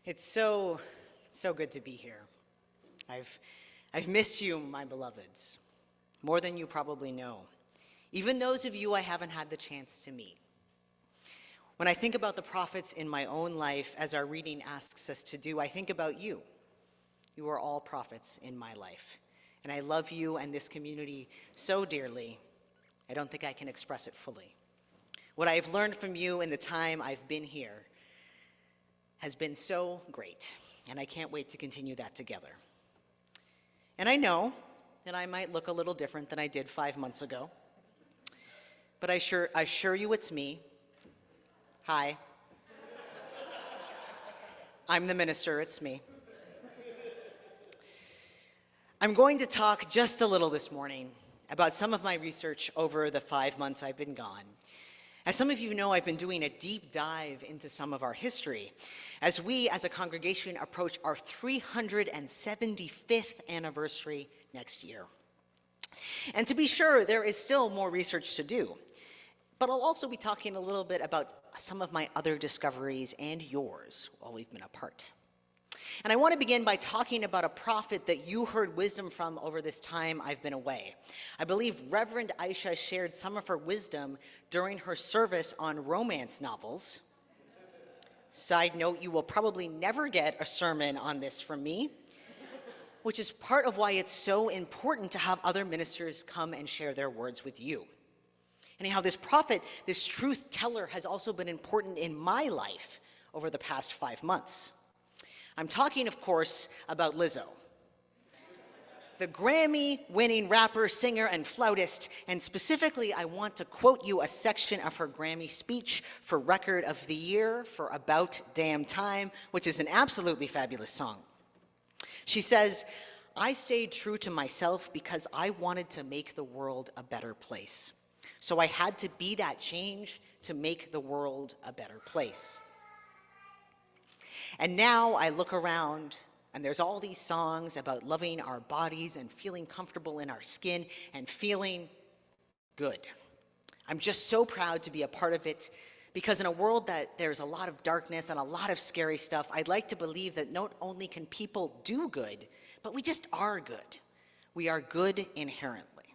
It's so good to be here. I've missed you, my beloveds, more than you probably know. Even those of you I haven't had the chance to meet. When I think about the prophets in my own life, as our reading asks us to do, I think about you. You are all prophets in my life. And I love you and this community so dearly, I don't think I can express it fully. What I have learned from you in the time I've been here has been so great, and I can't wait to continue that together. And I know that I might look a little different than I did 5 months ago, but I assure you it's me. Hi. I'm the minister, it's me. I'm going to talk just a little this morning about some of my research over the 5 months I've been gone. As some of you know, I've been doing a deep dive into some of our history as we, as a congregation, approach our 375th anniversary next year. And to be sure, there is still more research to do, but I'll also be talking a little bit about some of my other discoveries and yours while we've been apart. And I want to begin by talking about a prophet that you heard wisdom from over this time I've been away. I believe Reverend Aisha shared some of her wisdom during her service on romance novels. Side note, you will probably never get a sermon on this from me, which is part of why it's so important to have other ministers come and share their words with you. Anyhow, this prophet, this truth teller, has also been important in my life over the past 5 months. I'm talking, of course, about Lizzo, the Grammy-winning rapper, singer, and flautist, and specifically, I want to quote you a section of her Grammy speech for Record of the Year for About Damn Time, which is an absolutely fabulous song. She says, "I stayed true to myself because I wanted to make the world a better place. So I had to be that change to make the world a better place. And now I look around, and there's all these songs about loving our bodies and feeling comfortable in our skin and feeling good. I'm just so proud to be a part of it, because in a world that there's a lot of darkness and a lot of scary stuff, I'd like to believe that not only can people do good, but we just are good. We are good inherently."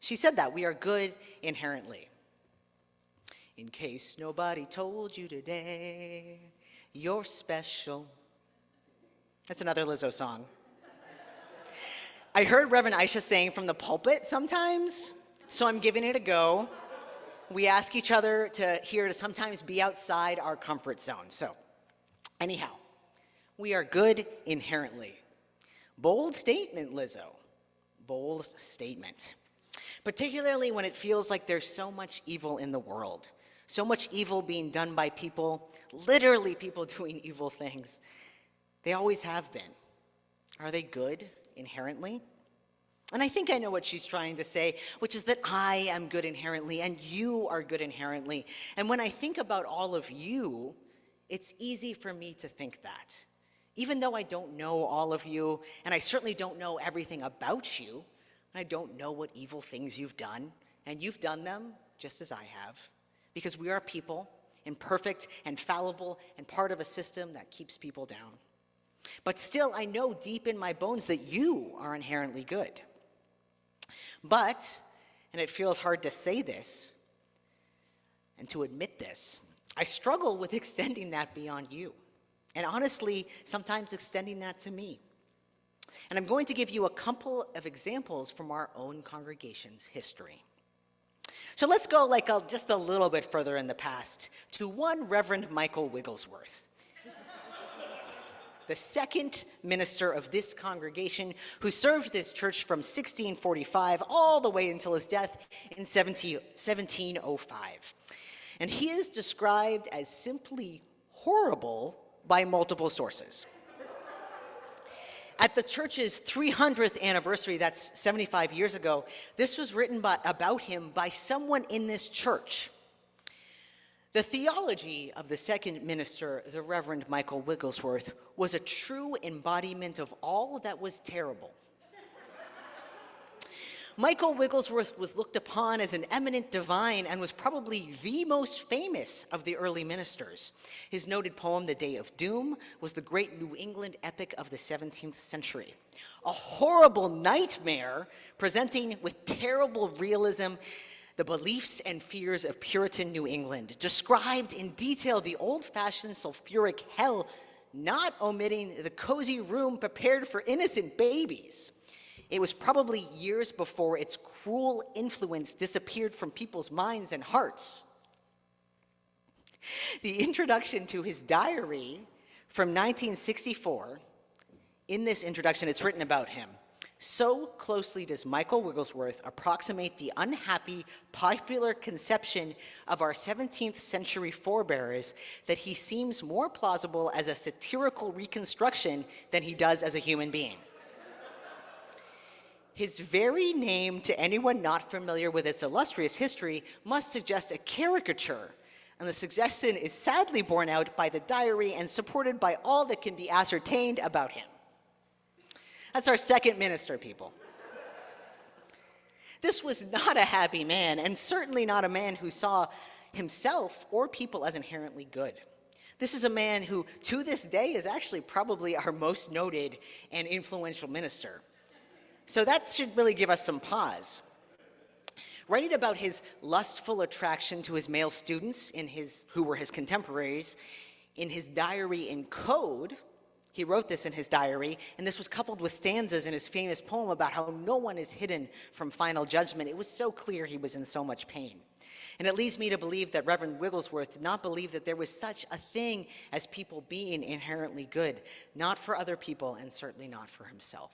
She said that, we are good inherently. In case nobody told you today, you're special. That's another Lizzo song. I heard Reverend Aisha saying from the pulpit sometimes, so I'm giving it a go. We ask each other to sometimes be outside our comfort zone. So, anyhow, we are good inherently. Bold statement, Lizzo. Bold statement. Particularly when it feels like there's so much evil in the world. So much evil being done by people, literally people doing evil things. They always have been. Are they good inherently? And I think I know what she's trying to say, which is that I am good inherently and you are good inherently. And when I think about all of you, it's easy for me to think that. Even though I don't know all of you, and I certainly don't know everything about you, I don't know what evil things you've done, and you've done them just as I have. Because we are people, imperfect and fallible, and part of a system that keeps people down. But still, I know deep in my bones that you are inherently good. But, and it feels hard to say this, and to admit this, I struggle with extending that beyond you. And honestly, sometimes extending that to me. And I'm going to give you a couple of examples from our own congregation's history. So let's go just a little bit further in the past to one Reverend Michael Wigglesworth, the second minister of this congregation who served this church from 1645 all the way until his death in 1705. And he is described as simply horrible by multiple sources. At the church's 300th anniversary, that's 75 years ago, this was written about him by someone in this church. The theology of the second minister, the Reverend Michael Wigglesworth, was a true embodiment of all that was terrible. Michael Wigglesworth was looked upon as an eminent divine and was probably the most famous of the early ministers. His noted poem, The Day of Doom, was the great New England epic of the 17th century. A horrible nightmare presenting with terrible realism the beliefs and fears of Puritan New England, described in detail the old-fashioned sulfuric hell, not omitting the cozy room prepared for innocent babies. It was probably years before its cruel influence disappeared from people's minds and hearts. The introduction to his diary from 1964, in this introduction, it's written about him. So closely does Michael Wigglesworth approximate the unhappy popular conception of our 17th century forebears that he seems more plausible as a satirical reconstruction than he does as a human being. His very name, to anyone not familiar with its illustrious history, must suggest a caricature, and the suggestion is sadly borne out by the diary and supported by all that can be ascertained about him. That's our second minister, people. This was not a happy man, and certainly not a man who saw himself or people as inherently good. This is a man who, to this day, is actually probably our most noted and influential minister. So that should really give us some pause. Writing about his lustful attraction to his male students who were his contemporaries, in his diary in code, he wrote this in his diary, and this was coupled with stanzas in his famous poem about how no one is hidden from final judgment. It was so clear he was in so much pain. And it leads me to believe that Reverend Wigglesworth did not believe that there was such a thing as people being inherently good, not for other people and certainly not for himself.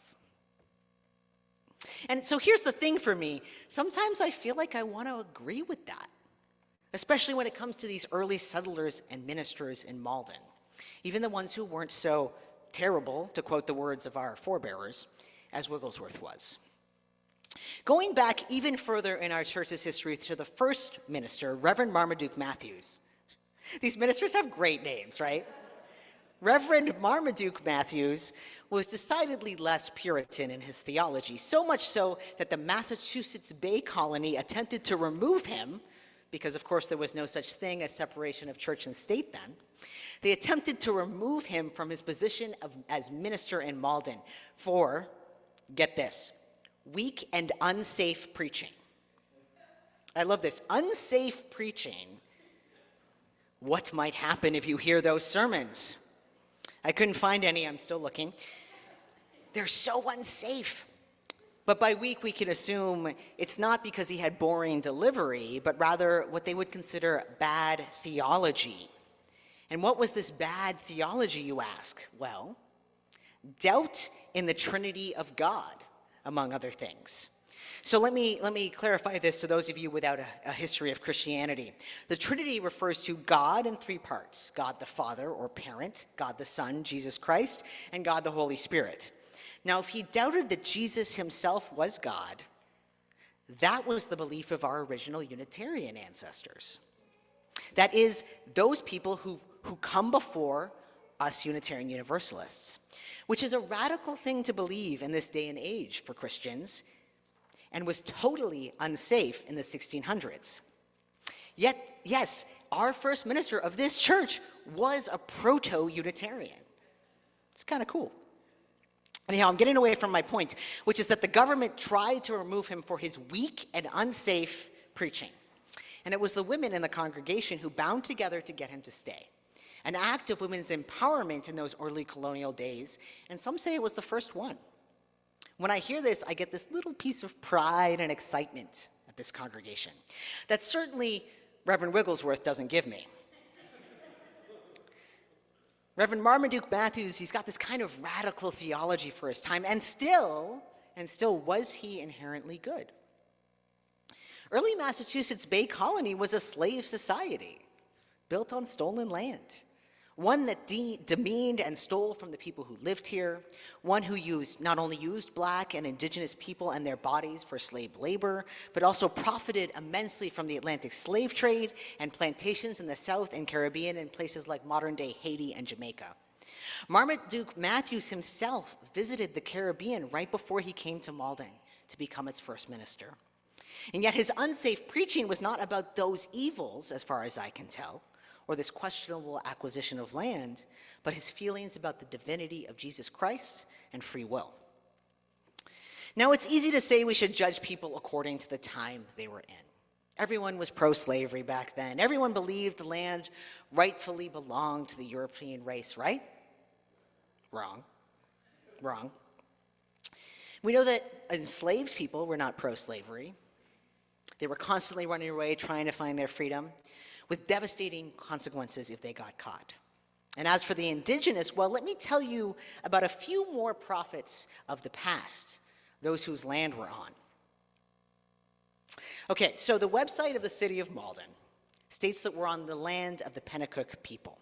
And so here's the thing for me. Sometimes I feel like I want to agree with that, especially when it comes to these early settlers and ministers in Malden, even the ones who weren't so terrible, to quote the words of our forebearers, as Wigglesworth was. Going back even further in our church's history to the first minister, Reverend Marmaduke Matthews. These ministers have great names, right? Reverend Marmaduke Matthews was decidedly less Puritan in his theology, so much so that the Massachusetts Bay Colony attempted to remove him, because of course there was no such thing as separation of church and state then. They attempted to remove him from his position as minister in Malden for, get this, weak and unsafe preaching. I love this, unsafe preaching. What might happen if you hear those sermons? I couldn't find any, I'm still looking. They're so unsafe. But by weak, we can assume it's not because he had boring delivery, but rather what they would consider bad theology. And what was this bad theology, you ask? Well, doubt in the Trinity of God, among other things. So let me clarify this to those of you without a history of Christianity. The Trinity refers to God in three parts: God the Father, or parent, God the Son, Jesus Christ, and God the Holy Spirit. Now, if he doubted that Jesus himself was God, that was the belief of our original Unitarian ancestors. That is, those people who come before us Unitarian Universalists, which is a radical thing to believe in this day and age for Christians, and was totally unsafe in the 1600s. Yet, yes, our first minister of this church was a proto-Unitarian. It's kind of cool. Anyhow, I'm getting away from my point, which is that the government tried to remove him for his weak and unsafe preaching. And it was the women in the congregation who bound together to get him to stay. An act of women's empowerment in those early colonial days, and some say it was the first one. When I hear this, I get this little piece of pride and excitement at this congregation that certainly Reverend Wigglesworth doesn't give me. Reverend Marmaduke Matthews, he's got this kind of radical theology for his time, and still was he inherently good. Early Massachusetts Bay Colony was a slave society built on stolen land. One that demeaned and stole from the people who lived here, one who not only used black and indigenous people and their bodies for slave labor, but also profited immensely from the Atlantic slave trade and plantations in the South and Caribbean in places like modern-day Haiti and Jamaica. Marmaduke Matthews himself visited the Caribbean right before he came to Malden to become its first minister. And yet his unsafe preaching was not about those evils, as far as I can tell, or this questionable acquisition of land, but his feelings about the divinity of Jesus Christ and free will. Now, it's easy to say we should judge people according to the time they were in. Everyone was pro-slavery back then. Everyone believed the land rightfully belonged to the European race, right? Wrong. We know that enslaved people were not pro-slavery. They were constantly running away, trying to find their freedom, with devastating consequences if they got caught. And as for the indigenous, well, let me tell you about a few more prophets of the past, those whose land we're on. Okay, so the website of the city of Malden states that we're on the land of the Pennacook people,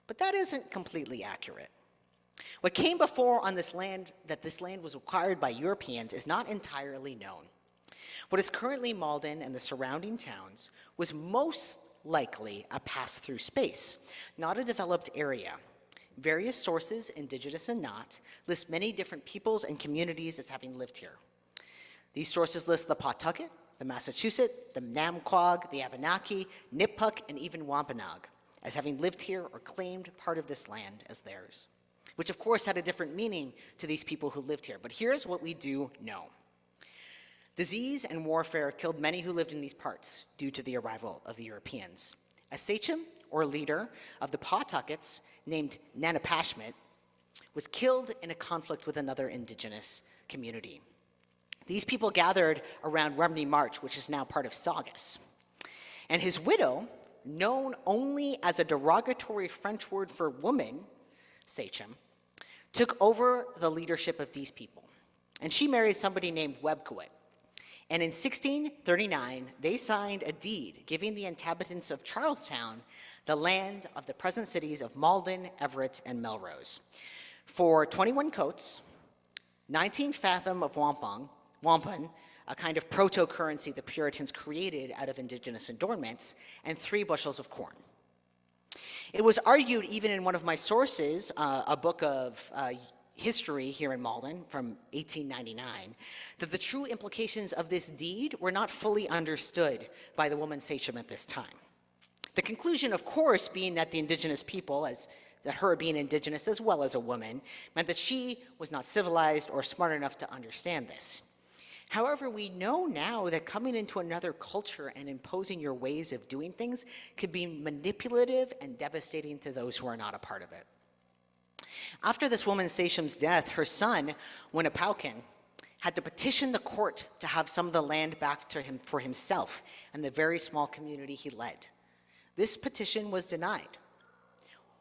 but that isn't completely accurate. What came before on this land, that this land was acquired by Europeans, is not entirely known. What is currently Malden and the surrounding towns was most likely a pass-through space, not a developed area. Various sources, indigenous and not, list many different peoples and communities as having lived here. These sources list the Pawtucket, the Massachusetts, the Namquag, the Abenaki, Nipmuc, and even Wampanoag as having lived here or claimed part of this land as theirs, which of course had a different meaning to these people who lived here. But here's what we do know. Disease and warfare killed many who lived in these parts due to the arrival of the Europeans. A sachem, or leader, of the Pawtuckets, named Nanapashmet, was killed in a conflict with another indigenous community. These people gathered around Rumney March, which is now part of Saugus. And his widow, known only as a derogatory French word for woman, sachem, took over the leadership of these people. And she married somebody named Webquit. And in 1639, they signed a deed giving the inhabitants of Charlestown the land of the present cities of Malden, Everett, and Melrose for 21 coats, 19 fathom of wampum, a kind of proto-currency the Puritans created out of indigenous adornments, and 3 bushels of corn. It was argued, even in one of my sources, a book of history here in Malden from 1899, that the true implications of this deed were not fully understood by the woman sachem at this time. The conclusion, of course, being that the indigenous people, that her being indigenous as well as a woman, meant that she was not civilized or smart enough to understand this. However, we know now that coming into another culture and imposing your ways of doing things can be manipulative and devastating to those who are not a part of it. After this woman sachem's death, her son, Winnipaukin, had to petition the court to have some of the land back to him for himself and the very small community he led. This petition was denied,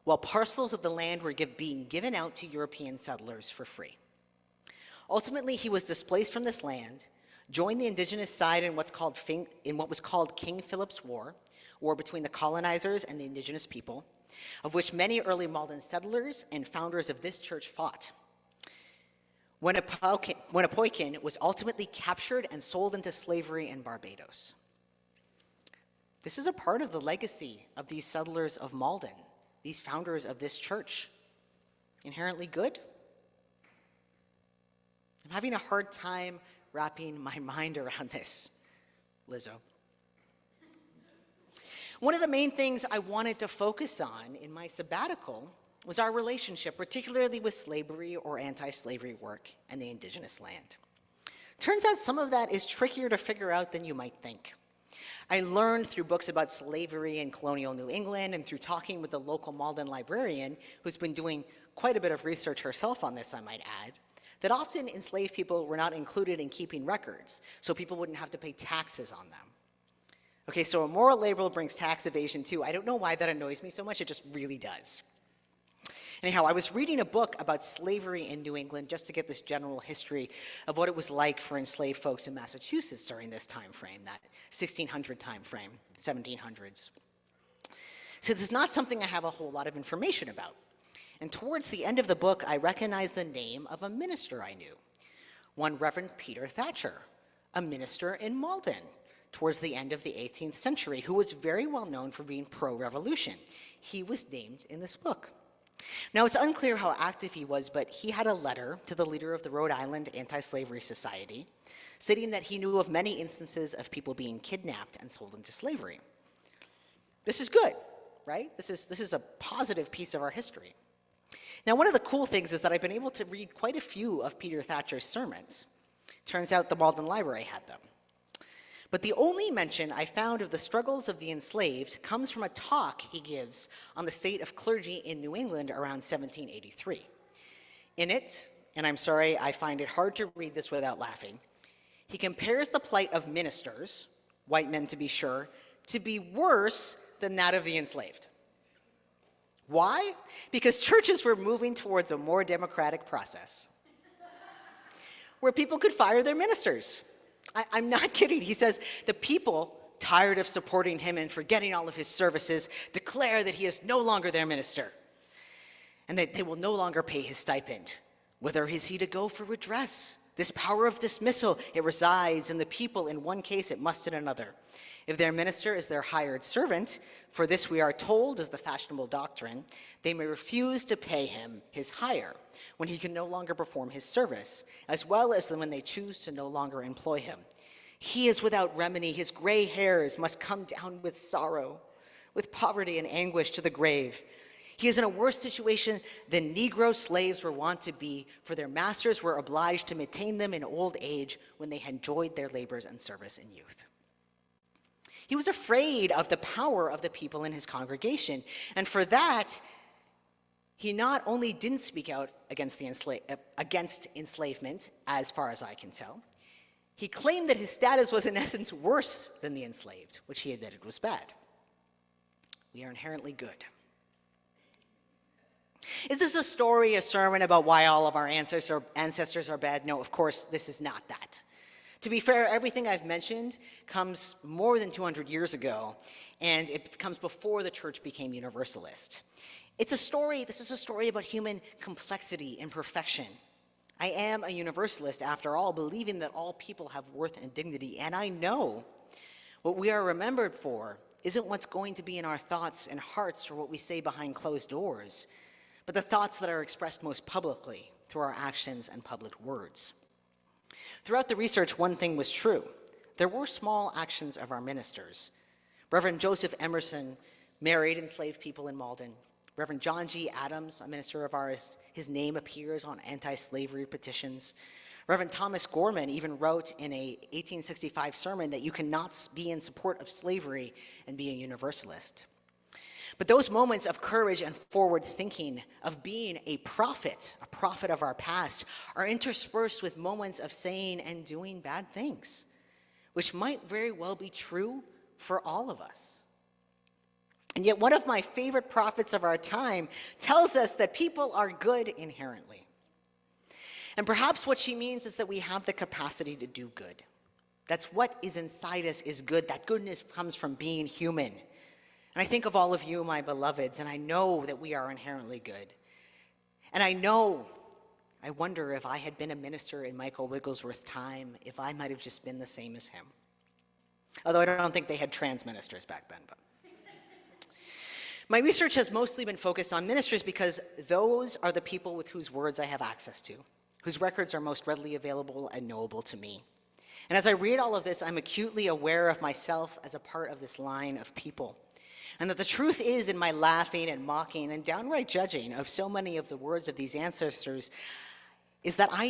while parcels of the land were being given out to European settlers for free. Ultimately, he was displaced from this land, joined the indigenous side in what was called King Philip's War between the colonizers and the indigenous people, of which many early Malden settlers and founders of this church fought. Winnipaukin was ultimately captured and sold into slavery in Barbados. This is a part of the legacy of these settlers of Malden, these founders of this church. Inherently good? I'm having a hard time wrapping my mind around this, Lizzo. One of the main things I wanted to focus on in my sabbatical was our relationship, particularly with slavery or anti-slavery work and the indigenous land. Turns out some of that is trickier to figure out than you might think. I learned through books about slavery in colonial New England and through talking with the local Malden librarian, who's been doing quite a bit of research herself on this, I might add, that often enslaved people were not included in keeping records, so people wouldn't have to pay taxes on them. Okay, so immoral labor brings tax evasion too. I don't know why that annoys me so much, it just really does. Anyhow, I was reading a book about slavery in New England just to get this general history of what it was like for enslaved folks in Massachusetts during this time frame, that 1600 time frame, 1700s. So this is not something I have a whole lot of information about. And towards the end of the book, I recognized the name of a minister I knew, one Reverend Peter Thatcher, a minister in Malden towards the end of the 18th century, who was very well known for being pro-revolution. He was named in this book. Now, it's unclear how active he was, but he had a letter to the leader of the Rhode Island Anti-Slavery Society stating that he knew of many instances of people being kidnapped and sold into slavery. This is good, right? This is a positive piece of our history. Now, one of the cool things is that I've been able to read quite a few of Peter Thatcher's sermons. Turns out the Malden Library had them. But the only mention I found of the struggles of the enslaved comes from a talk he gives on the state of clergy in New England around 1783. In it, and I'm sorry, I find it hard to read this without laughing, he compares the plight of ministers, white men to be sure, to be worse than that of the enslaved. Why? Because churches were moving towards a more democratic process where people could fire their ministers. I'm not kidding. He says the people, tired of supporting him and forgetting all of his services, declare that he is no longer their minister and that they will no longer pay his stipend. Whither is he to go for redress? This power of dismissal, it resides in the people in one case, it must in another. If their minister is their hired servant, for this we are told is the fashionable doctrine, they may refuse to pay him his hire when he can no longer perform his service, as well as when they choose to no longer employ him. He is without remedy, his gray hairs must come down with sorrow, with poverty and anguish to the grave. He is in a worse situation than Negro slaves were wont to be, for their masters were obliged to maintain them in old age when they had enjoyed their labors and service in youth. He was afraid of the power of the people in his congregation, and for that, he not only didn't speak out against enslavement, as far as I can tell, he claimed that his status was in essence worse than the enslaved, which he admitted was bad. We are inherently good. Is this a story, a sermon about why all of our ancestors are bad? No, of course, this is not that. To be fair, everything I've mentioned comes more than 200 years ago, and it comes before the church became universalist. This is a story about human complexity and perfection. I am a universalist, after all, believing that all people have worth and dignity, and I know what we are remembered for isn't what's going to be in our thoughts and hearts or what we say behind closed doors, but the thoughts that are expressed most publicly through our actions and public words. Throughout the research, one thing was true. There were small actions of our ministers. Reverend Joseph Emerson married enslaved people in Malden. Reverend John G. Adams, a minister of ours, his name appears on anti-slavery petitions. Reverend Thomas Gorman even wrote in a 1865 sermon that you cannot be in support of slavery and be a universalist. But those moments of courage and forward thinking, of being a prophet of our past, are interspersed with moments of saying and doing bad things, which might very well be true for all of us. And yet one of my favorite prophets of our time tells us that people are good inherently. And perhaps what she means is that we have the capacity to do good. That's what is inside us is good. That goodness comes from being human. And I think of all of you, my beloveds, and I know that we are inherently good. And I wonder if I had been a minister in Michael Wigglesworth's time, if I might have just been the same as him. Although I don't think they had trans ministers back then. But my research has mostly been focused on ministers because those are the people with whose words I have access to, whose records are most readily available and knowable to me. And as I read all of this, I'm acutely aware of myself as a part of this line of people. And that the truth is, in my laughing and mocking and downright judging of so many of the words of these ancestors, is that I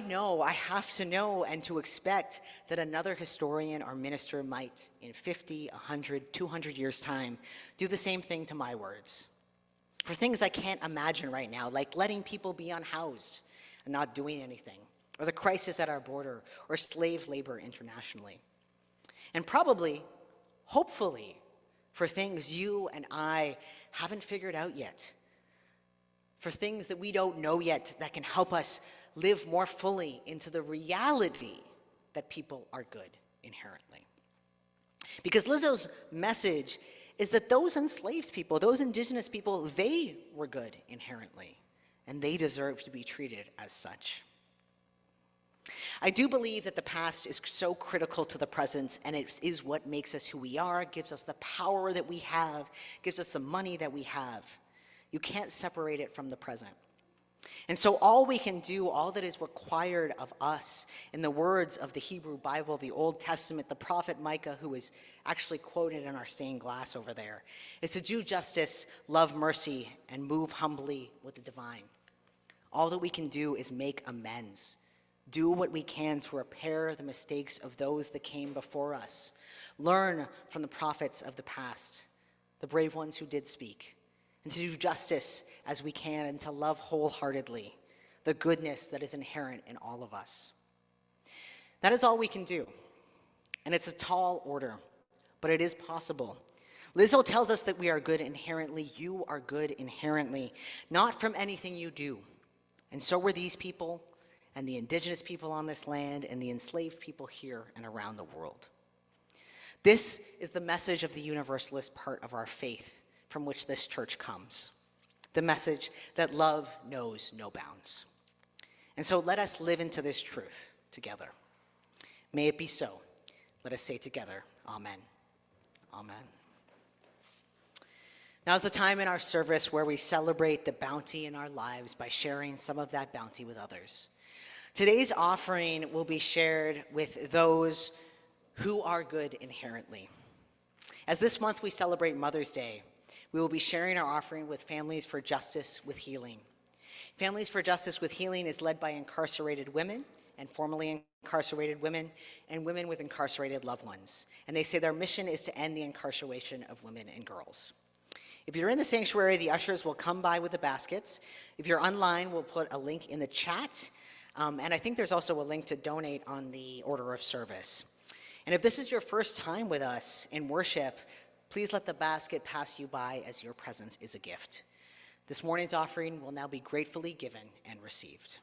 have to know and to expect that another historian or minister might, in 50, 100, 200 years' time, do the same thing to my words. For things I can't imagine right now, like letting people be unhoused and not doing anything, or the crisis at our border, or slave labor internationally. And probably, hopefully, for things you and I haven't figured out yet, for things that we don't know yet that can help us live more fully into the reality that people are good inherently. Because Lizzo's message is that those enslaved people, those indigenous people, they were good inherently, and they deserve to be treated as such. I do believe that the past is so critical to the present, and it is what makes us who we are, gives us the power that we have, gives us the money that we have. You can't separate it from the present. And so all we can do, all that is required of us, in the words of the Hebrew Bible, the Old Testament, the prophet Micah, who is actually quoted in our stained glass over there, is to do justice, love mercy, and move humbly with the divine. All that we can do is make amends. Do what we can to repair the mistakes of those that came before us. Learn from the prophets of the past, the brave ones who did speak, and to do justice as we can and to love wholeheartedly the goodness that is inherent in all of us. That is all we can do. And it's a tall order, but it is possible. Lizzo tells us that we are good inherently. You are good inherently, not from anything you do. And so were these people, and the indigenous people on this land, and the enslaved people here and around the world. This is the message of the universalist part of our faith from which this church comes. The message that love knows no bounds. And so let us live into this truth together. May it be so. Let us say together, Amen. Amen. Now is the time in our service where we celebrate the bounty in our lives by sharing some of that bounty with others. Today's offering will be shared with those who are good inherently. As this month we celebrate Mother's Day, we will be sharing our offering with Families for Justice with Healing. Families for Justice with Healing is led by incarcerated women and formerly incarcerated women and women with incarcerated loved ones. And they say their mission is to end the incarceration of women and girls. If you're in the sanctuary, the ushers will come by with the baskets. If you're online, we'll put a link in the chat. And I think there's also a link to donate on the order of service. And if this is your first time with us in worship, please let the basket pass you by as your presence is a gift. This morning's offering will now be gratefully given and received.